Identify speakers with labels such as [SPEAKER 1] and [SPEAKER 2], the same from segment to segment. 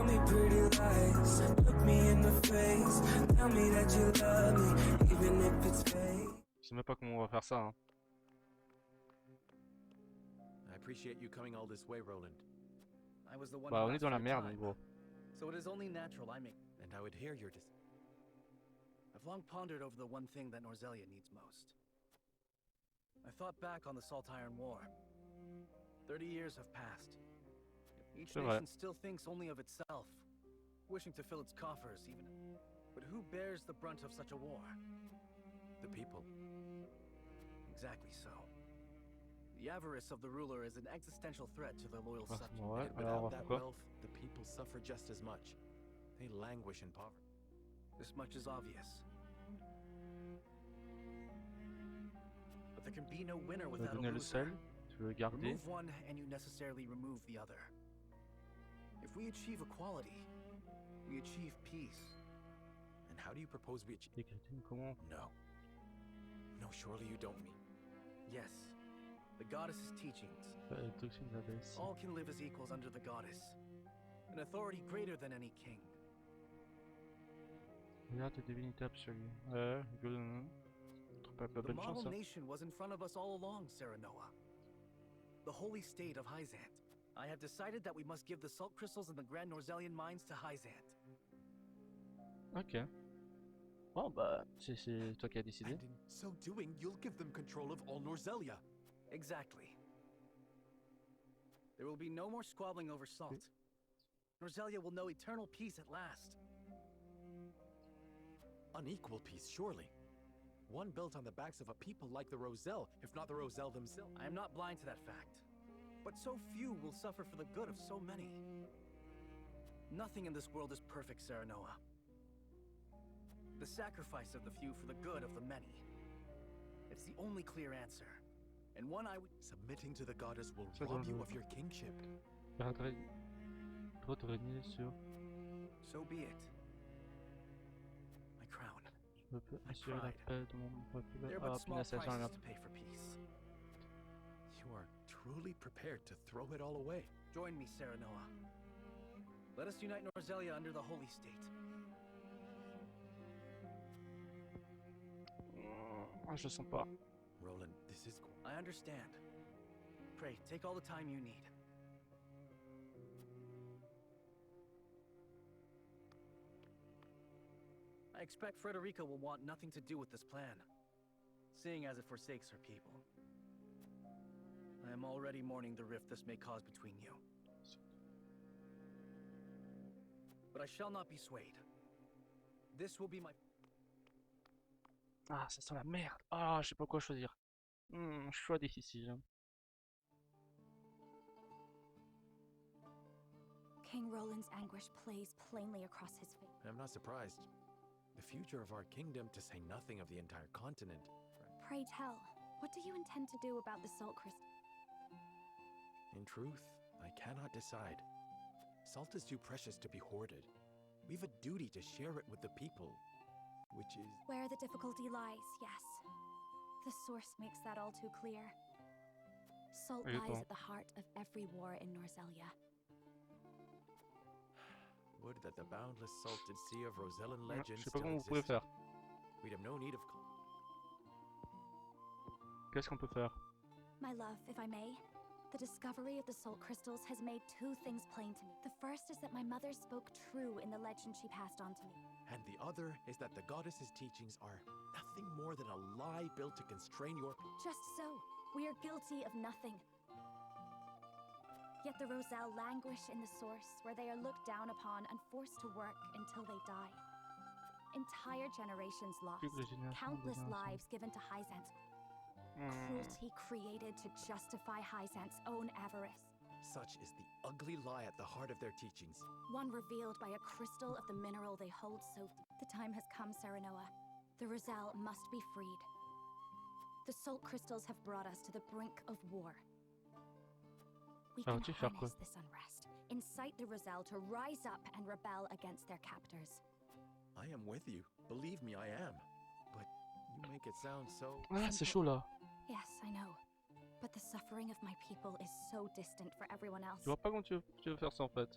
[SPEAKER 1] Tell me pretty lies, look me in the face, tell me that you love me, even if it's fake.
[SPEAKER 2] Je sais même pas comment on va faire ça. Hein.
[SPEAKER 3] I appreciate you coming all this way, Roland.
[SPEAKER 4] I was the one
[SPEAKER 2] Bah
[SPEAKER 4] who
[SPEAKER 2] on est
[SPEAKER 4] asked
[SPEAKER 2] dans la
[SPEAKER 4] for your
[SPEAKER 2] merde en
[SPEAKER 4] time,
[SPEAKER 2] gros.
[SPEAKER 4] so it is only natural I make.
[SPEAKER 3] And I would hear your
[SPEAKER 4] I've long pondered over the one thing that Norzelia needs most. I thought back on the Salt Iron War. 30 years have passed. Each nation still thinks only of itself, wishing to fill its coffers even. But who bears the brunt of such a war?
[SPEAKER 3] the people.
[SPEAKER 4] Exactly so. The avarice of the ruler is an existential threat to the loyal
[SPEAKER 2] Ah,
[SPEAKER 4] subject.
[SPEAKER 2] ouais,
[SPEAKER 3] And
[SPEAKER 2] alors
[SPEAKER 3] without that
[SPEAKER 2] pourquoi?
[SPEAKER 3] wealth, the people suffer just as much. They languish in poverty.
[SPEAKER 4] This much is obvious. But there can be no winner
[SPEAKER 2] Tu vas
[SPEAKER 4] without a
[SPEAKER 2] donner le
[SPEAKER 4] loser.
[SPEAKER 2] sel, tu veux le garder.
[SPEAKER 4] Remove one and you necessarily remove the other. If we achieve equality, we achieve peace.
[SPEAKER 3] And how do you propose we achieve?
[SPEAKER 2] Les chrétiens, comment?
[SPEAKER 3] No. No, surely you don't mean.
[SPEAKER 4] Yes, the goddess's teachings.
[SPEAKER 2] Toxine d'abbesse.
[SPEAKER 4] All can live as equals under the goddess. An authority greater than any king.
[SPEAKER 2] Regarde tes divinités absolues. Pas
[SPEAKER 4] The
[SPEAKER 2] bonne
[SPEAKER 4] model
[SPEAKER 2] chance. Hein.
[SPEAKER 4] nation was in front of us all along, Serenoa. The holy state of Hyzant. I have decided that we must give the salt crystals in the Grand Norzelian mines to Hyzant.
[SPEAKER 2] Ok. Bon bah, c'est toi qui as décidé.
[SPEAKER 3] And in so doing, you'll give them control of all Norzelia.
[SPEAKER 4] Exactly. There will be no more squabbling over salt. Norzelia will know eternal peace at last.
[SPEAKER 3] Unequal peace, surely. One built on the backs of a people like the Roselle, if not the Roselle themselves.
[SPEAKER 4] I am not blind to that fact. But so few will suffer for the good of so many. Nothing in this world is perfect, Serenoa. The sacrifice of the few for the good of the many. It's the only clear answer. And one I would...
[SPEAKER 3] Submitting to the goddess will
[SPEAKER 2] Ça
[SPEAKER 3] rob
[SPEAKER 2] doit
[SPEAKER 3] you
[SPEAKER 2] le-
[SPEAKER 3] of your kingship.
[SPEAKER 2] Trop régner sur.
[SPEAKER 4] So be it. My crown.
[SPEAKER 2] Je peux
[SPEAKER 4] My
[SPEAKER 2] assurer la
[SPEAKER 4] pride.
[SPEAKER 2] paix de mon peuple.
[SPEAKER 4] There are
[SPEAKER 2] Ah
[SPEAKER 4] but small
[SPEAKER 2] punaise, ça sent la
[SPEAKER 4] prices to pay for peace.
[SPEAKER 3] You are truly prepared to throw it all away.
[SPEAKER 4] Join me, Serenoa. Let us unite Norzelia under the holy state.
[SPEAKER 2] Ah, je sens pas.
[SPEAKER 3] Roland, this is...
[SPEAKER 4] I understand. Pray, take all the time you need. I expect Frederica will want nothing to do with this plan, seeing as it forsakes her people. I am already mourning the rift this may cause between you. But I shall not be swayed. This will be my...
[SPEAKER 2] Ah, ça sent la merde. Ah, je sais pas quoi choisir. Choix difficile. Hein.
[SPEAKER 5] King Roland's anguish plays plainly across his face.
[SPEAKER 3] I'm not surprised. The future of our kingdom, to say nothing of the entire continent.
[SPEAKER 5] Pray tell, what do you intend to do about the salt crystal?
[SPEAKER 3] In truth, I cannot decide. Salt is too precious to be hoarded. We've a duty to share it with the people, which is...
[SPEAKER 5] Where the difficulty lies, yes. The source makes that all too clear. Salt
[SPEAKER 2] Et
[SPEAKER 5] lies
[SPEAKER 2] toi?
[SPEAKER 5] at the heart of every war in Norzelia.
[SPEAKER 3] Would that the boundless salted sea of Rosellan
[SPEAKER 2] Je
[SPEAKER 3] legend
[SPEAKER 2] sais pas
[SPEAKER 3] still
[SPEAKER 2] comment vous pouvez
[SPEAKER 3] existed.
[SPEAKER 2] faire.
[SPEAKER 3] We'd have no need of...
[SPEAKER 2] Qu'est-ce qu'on peut faire?
[SPEAKER 5] My love, if I may, the discovery of the salt crystals has made two things plain to me. The first is that my mother spoke true in the legend she passed on to me.
[SPEAKER 3] And the other is that the goddess's teachings are nothing more than a lie built to constrain your...
[SPEAKER 5] Just so, we are guilty of nothing. Yet the Roselle languish in the source, where they are looked down upon and forced to work until they die. Entire generations lost,
[SPEAKER 2] Triple génération,
[SPEAKER 5] countless
[SPEAKER 2] génération.
[SPEAKER 5] lives given to Hyzant's cruelty created to justify Hyzant's own avarice.
[SPEAKER 3] Such is the ugly lie at the heart of their teachings.
[SPEAKER 5] One revealed by a crystal of the mineral they hold so... The time has come, Serenoa. The Roselle must be freed. The salt crystals have brought us to the brink of war. We
[SPEAKER 2] Alors,
[SPEAKER 5] can
[SPEAKER 2] tu veux faire quoi?
[SPEAKER 5] harness this unrest, incite the Roselle to rise up and rebel against their captors.
[SPEAKER 3] I am with you. Believe me, I am. But you make it sound so...
[SPEAKER 2] Ah, c'est chaud là.
[SPEAKER 5] Yes, I know. But the suffering of my people is so distant for everyone else.
[SPEAKER 2] Je vois pas comment tu veux faire ça en fait.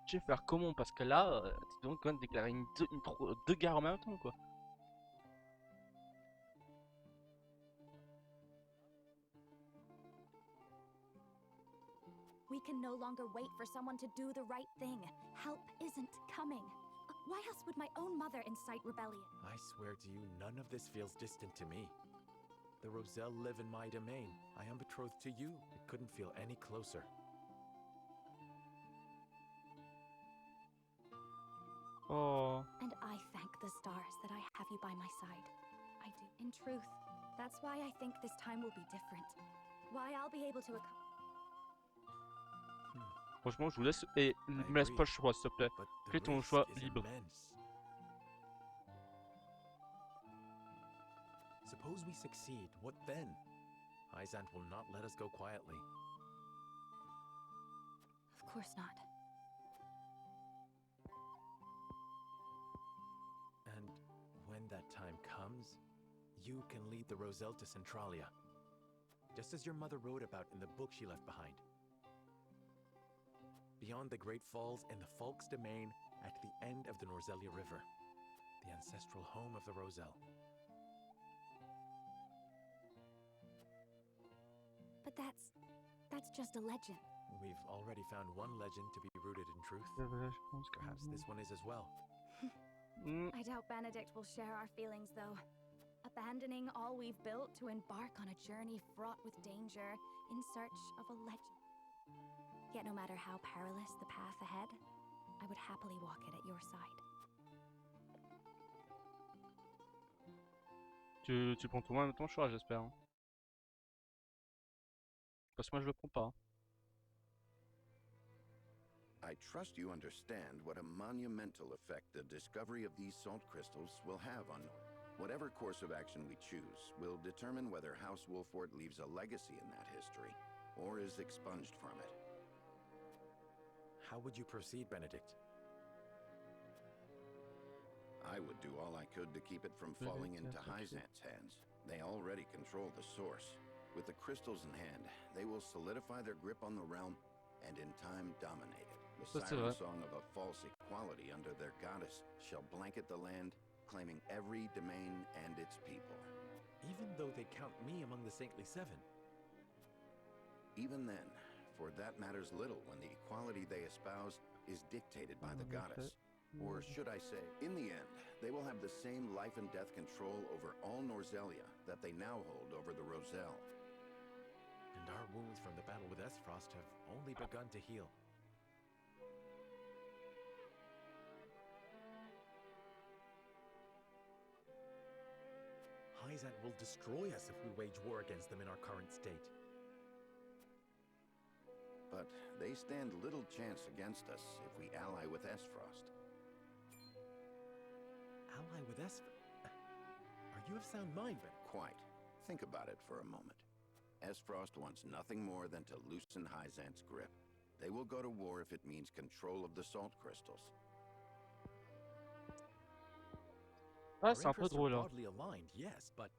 [SPEAKER 2] Tu vas faire comment? Parce que là, tu dois quand même déclarer deux guerres en même temps, quoi.
[SPEAKER 5] We can no longer wait for someone to do the right thing. Help isn't coming. Why else would my own mother incite rebellion?
[SPEAKER 3] I swear to you, none of this feels distant to me. The Roselle live in my domain. I am betrothed to you. It couldn't feel any closer.
[SPEAKER 2] Oh.
[SPEAKER 5] And I thank the stars that I have you by my side. I do. In truth, that's why I think this time will be different. Why I'll be able to
[SPEAKER 2] Franchement, je vous laisse. Et me laisse pas le choix, s'il te plaît.
[SPEAKER 3] But the
[SPEAKER 2] Fais ton
[SPEAKER 3] risk
[SPEAKER 2] choix
[SPEAKER 3] is
[SPEAKER 2] libre.
[SPEAKER 3] immense. Suppose we succeed, what then? Hyzant will not let us go quietly.
[SPEAKER 5] Of course not.
[SPEAKER 3] And when that time comes, you can lead the Roselle to Centralia. Just as your mother wrote about in the book she left behind. Beyond the Great Falls and the Falk's domain at the end of the Norzelia River. The ancestral home of the Roselle.
[SPEAKER 5] But that's just a legend.
[SPEAKER 3] We've already found one legend to be rooted in truth. Perhaps this one is as well.
[SPEAKER 5] I doubt Benedict will share our feelings, though. Abandoning all we've built to embark on a journey fraught with danger in search of a legend. Yet no matter how perilous the path ahead, I would happily walk it at your side.
[SPEAKER 2] Tu prends toi-même ton choix, j'espère. Hein. Parce que moi, je le prends pas.
[SPEAKER 6] I trust you understand what a monumental effect the discovery of these salt crystals will have on whatever course of action we choose will determine whether House Wolfort leaves a legacy in that history or is expunged from it.
[SPEAKER 3] How would you proceed, Benedict?
[SPEAKER 6] I would do all I could to keep it from falling into Hyzant's hands. They already control the source. With the crystals in hand, they will solidify their grip on the realm and in time dominate it. The siren song of a false equality under their goddess shall blanket the land, claiming every domain and its people.
[SPEAKER 3] Even though they count me among the Saintly Seven.
[SPEAKER 6] Even then, for that matters little when the equality they espouse is dictated by the goddess. Or should I say, in the end, they will have the same life and death control over all Norzelia that they now hold over the Roselle.
[SPEAKER 3] And our wounds from the battle with Esfrost have only begun to heal. Hyzant will destroy us if we wage war against them in our current state.
[SPEAKER 6] But they stand little chance against us if we ally with Esfrost.
[SPEAKER 3] Ally with Esfrost? Are you of sound mind, Ben?
[SPEAKER 6] Quite. Think about it for a moment. Esfrost wants nothing more than to loosen Hyzant's grip. They will go to war if it means control of the salt crystals.
[SPEAKER 2] Ah, c'est un peu drôle. Hein.
[SPEAKER 3] Broadly aligned, yes, but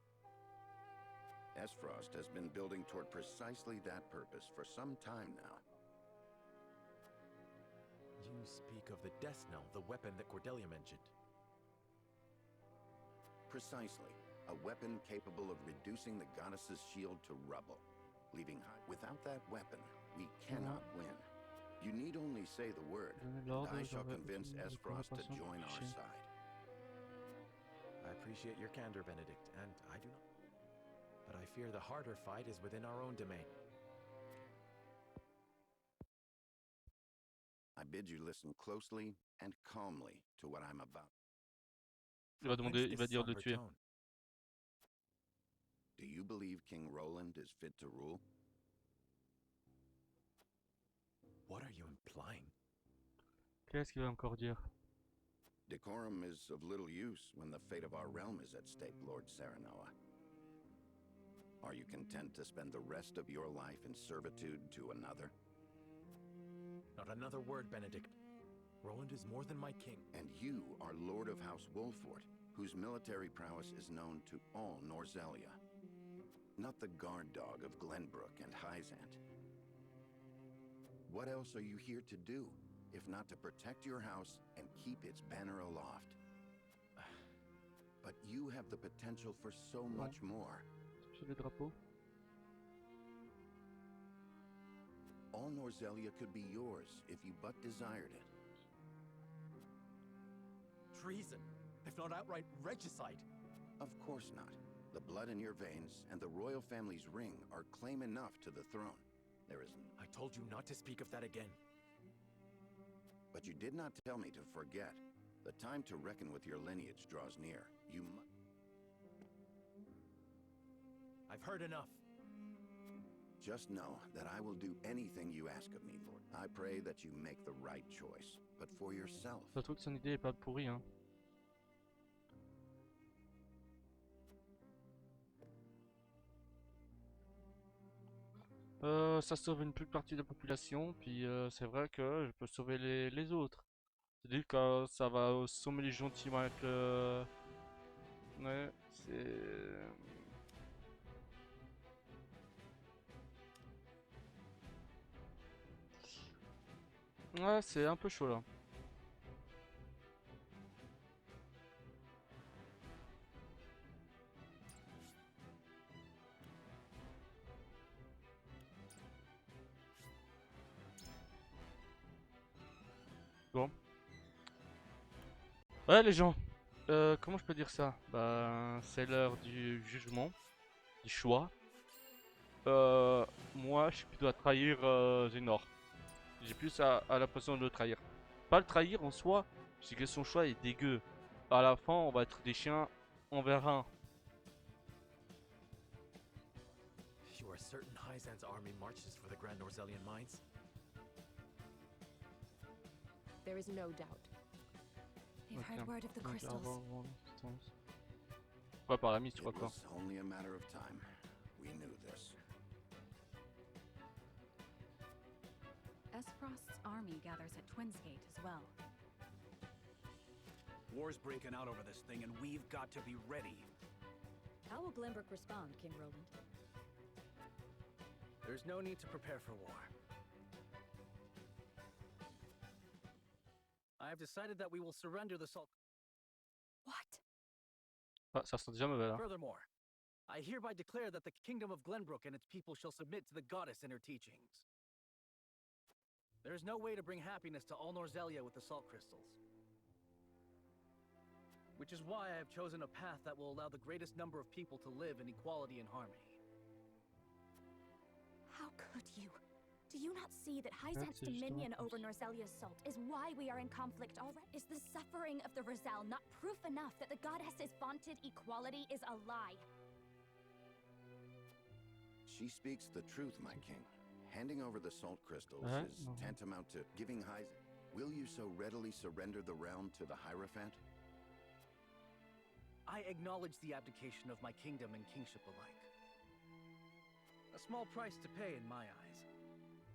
[SPEAKER 6] Esfrost has been building toward precisely that purpose for some time now.
[SPEAKER 3] You speak of the Death Knell, the weapon that Cordelia mentioned.
[SPEAKER 6] Precisely. A weapon capable of reducing the goddess's shield to rubble. Without that weapon, we cannot win. You need only say the word, and I shall convince Esfrost to join our side.
[SPEAKER 3] I appreciate your candor, Benedict, and I do not. But I fear the harder fight is within our own domain.
[SPEAKER 6] I bid you listen closely and calmly to what I'm about.
[SPEAKER 2] Il va dire de tuer.
[SPEAKER 6] Do you believe King Roland is fit to rule?
[SPEAKER 3] What are you implying?
[SPEAKER 2] Qu'est-ce qu'il va encore dire?
[SPEAKER 6] Decorum is of little use when the fate of our realm is at stake, Lord Serenoa. Are you content to spend the rest of your life in servitude to another?
[SPEAKER 3] Not another word, Benedict. Roland is more than my king.
[SPEAKER 6] And you are Lord of House Wolfort, whose military prowess is known to all Norzelia. Not the guard dog of Glenbrook and Hyzant. What else are you here to do, if not to protect your house and keep its banner aloft. But you have the potential for so much more.
[SPEAKER 2] Sur les drapeaux.
[SPEAKER 6] All Norzelia could be yours if you but desired it.
[SPEAKER 3] Treason, if not outright regicide.
[SPEAKER 6] Of course not. The blood in your veins and the royal family's ring are claim enough to the throne. There is...
[SPEAKER 3] I told you not to speak of that again.
[SPEAKER 6] But you did not tell me to forget. The time to reckon with your lineage draws near. You
[SPEAKER 3] I've heard enough.
[SPEAKER 6] just know that I will do anything you ask of me, Lord. I pray that you make the right choice, but for yourself.
[SPEAKER 2] Je trouve que son idée est pas pourrie, hein. Ça sauve une plus partie de la population, puis c'est vrai que je peux sauver les autres. C'est-à-dire que ça va sommer gentiment avec le... Ouais, c'est... Ouais, c'est un peu chaud là. Bon. Ouais les gens, comment je peux dire ça? Bah, c'est l'heure du jugement, du choix. Moi, je suis plutôt à trahir Zénor. J'ai plus à l'impression de le trahir. Pas le trahir en soi, c'est que son choix est dégueu. À la fin, on va être des chiens envers un.
[SPEAKER 3] You are certain Hyzan's army marches for the Grand Norzelian mines?
[SPEAKER 7] There is no doubt.
[SPEAKER 5] They've heard word of the crystals.
[SPEAKER 2] Pas par la mise, tu
[SPEAKER 6] It
[SPEAKER 2] crois quoi?
[SPEAKER 6] was only a matter of time. We knew this.
[SPEAKER 5] Esfrost's army gathers at Twinsgate as well.
[SPEAKER 8] War's breaking out over this thing, and we've got to be ready.
[SPEAKER 7] How will Glenbrook respond, King Roland?
[SPEAKER 4] There's no need to prepare for war. I have decided that we will surrender the Salt.
[SPEAKER 5] What?
[SPEAKER 2] Ah, ça sent déjà mauvais là.
[SPEAKER 4] Furthermore, I hereby declare that the kingdom of Glenbrook and its people shall submit to the goddess and her teachings. There is no way to bring happiness to all Norzelia with the salt crystals. Which is why I have chosen a path that will allow the greatest number of people to live in equality and harmony.
[SPEAKER 5] How could you? Do you not see that Hyzant's dominion over Norzelia's salt is why we are in conflict already? Is the suffering of the Rizal not proof enough that the goddess's vaunted equality is a lie?
[SPEAKER 6] She speaks the truth, my king. Handing over the salt crystals is tantamount to giving Hyzant. Will you so readily surrender the realm to the Hierophant?
[SPEAKER 4] I acknowledge the abdication of my kingdom and kingship alike. A small price to pay in my eyes,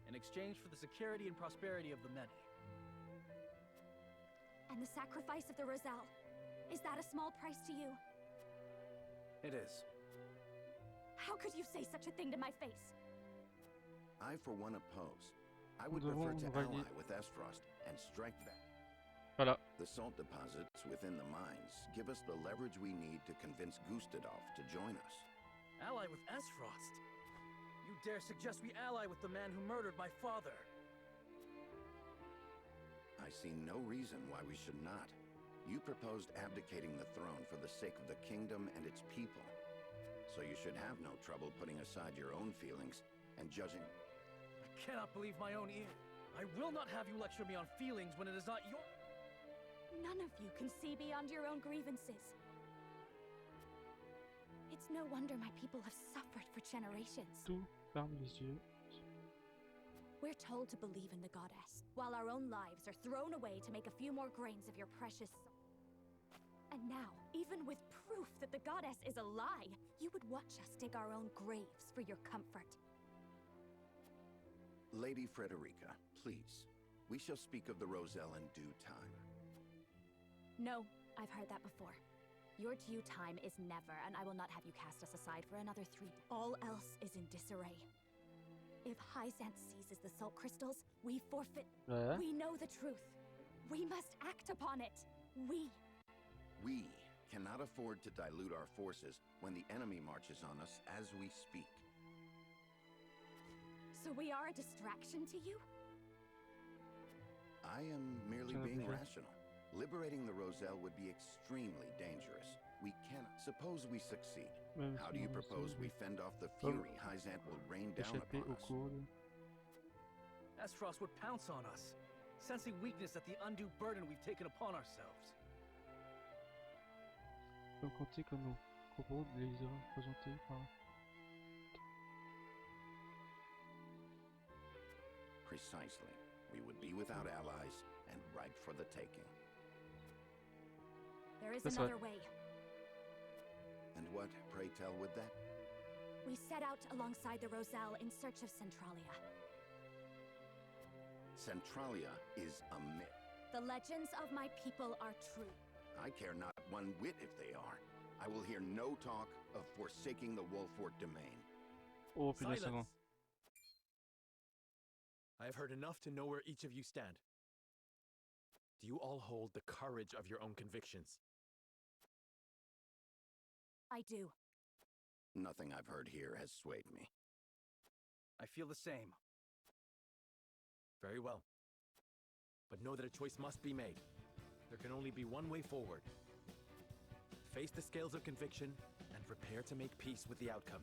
[SPEAKER 4] in exchange for the security and prosperity of the many.
[SPEAKER 5] And the sacrifice of the Rizal, is that a small price to you?
[SPEAKER 4] It is.
[SPEAKER 5] How could you say such a thing to my face?
[SPEAKER 6] I, for one, oppose. I would
[SPEAKER 2] Nous
[SPEAKER 6] prefer
[SPEAKER 2] devons
[SPEAKER 6] to
[SPEAKER 2] rallier.
[SPEAKER 6] ally with Esfrost and strike back.
[SPEAKER 2] Voilà.
[SPEAKER 6] The salt deposits within the mines give us the leverage we need to convince Gustadolf to join us.
[SPEAKER 4] Ally with Esfrost? You dare suggest we ally with the man who murdered my father?
[SPEAKER 6] I see no reason why we should not. You proposed abdicating the throne for the sake of the kingdom and its people. So you should have no trouble putting aside your own feelings and judging.
[SPEAKER 4] I cannot believe my own ear. I will not have you lecture me on feelings when it is not your...
[SPEAKER 5] None of you can see beyond your own grievances. It's no wonder my people have suffered for generations.
[SPEAKER 2] Tout ferme les yeux.
[SPEAKER 5] We're told to believe in the goddess, while our own lives are thrown away to make a few more grains of your precious salt. And now, even with proof that the goddess is a lie, you would watch us dig our own graves for your comfort.
[SPEAKER 6] Lady Frederica, please. We shall speak of the Roselle in due time.
[SPEAKER 5] No, I've heard that before. Your due time is never, and I will not have you cast us aside for another 3 days. All else is in disarray. If Hyzant seizes the salt crystals, we forfeit.
[SPEAKER 2] Ouais.
[SPEAKER 5] We know the truth. We must act upon it. We.
[SPEAKER 6] We cannot afford to dilute our forces when the enemy marches on us as we speak.
[SPEAKER 5] So we are a distraction to you?
[SPEAKER 6] I am merely
[SPEAKER 2] J'en ai
[SPEAKER 6] being
[SPEAKER 2] plus.
[SPEAKER 6] rational. Liberating the Roselle would be extremely dangerous. We cannot. Suppose we succeed.
[SPEAKER 2] Même
[SPEAKER 6] How
[SPEAKER 2] si
[SPEAKER 6] do you
[SPEAKER 2] on
[SPEAKER 6] propose
[SPEAKER 2] essaie
[SPEAKER 6] we
[SPEAKER 2] de
[SPEAKER 6] fend off the
[SPEAKER 2] Comme-
[SPEAKER 6] fury Hyzant will rain down
[SPEAKER 2] d'échapper
[SPEAKER 6] upon
[SPEAKER 2] au
[SPEAKER 6] us?
[SPEAKER 2] cours de...
[SPEAKER 4] Astros would pounce on us, sensing weakness at the undue burden we've taken upon ourselves.
[SPEAKER 2] On peut compter comme nos propos de les représenter par...
[SPEAKER 6] Precisely. We would be without allies and ripe for the taking.
[SPEAKER 5] There is
[SPEAKER 2] That's right.
[SPEAKER 5] another way.
[SPEAKER 6] And what, pray tell, would that?
[SPEAKER 5] We set out alongside the Roselle in search of Centralia.
[SPEAKER 6] Centralia is a myth.
[SPEAKER 5] The legends of my people are true.
[SPEAKER 6] I care not one whit if they are. I will hear no talk of forsaking the Wolfort domain.
[SPEAKER 2] Oh punaise, c'est bon.
[SPEAKER 3] I have heard enough to know where each of you stand. Do you all hold the courage of your own convictions?
[SPEAKER 5] I do.
[SPEAKER 6] Nothing I've heard here has swayed me.
[SPEAKER 4] I feel the same.
[SPEAKER 3] Very well. But know that a choice must be made. There can only be one way forward. Face the scales of conviction and prepare to make peace with the outcome.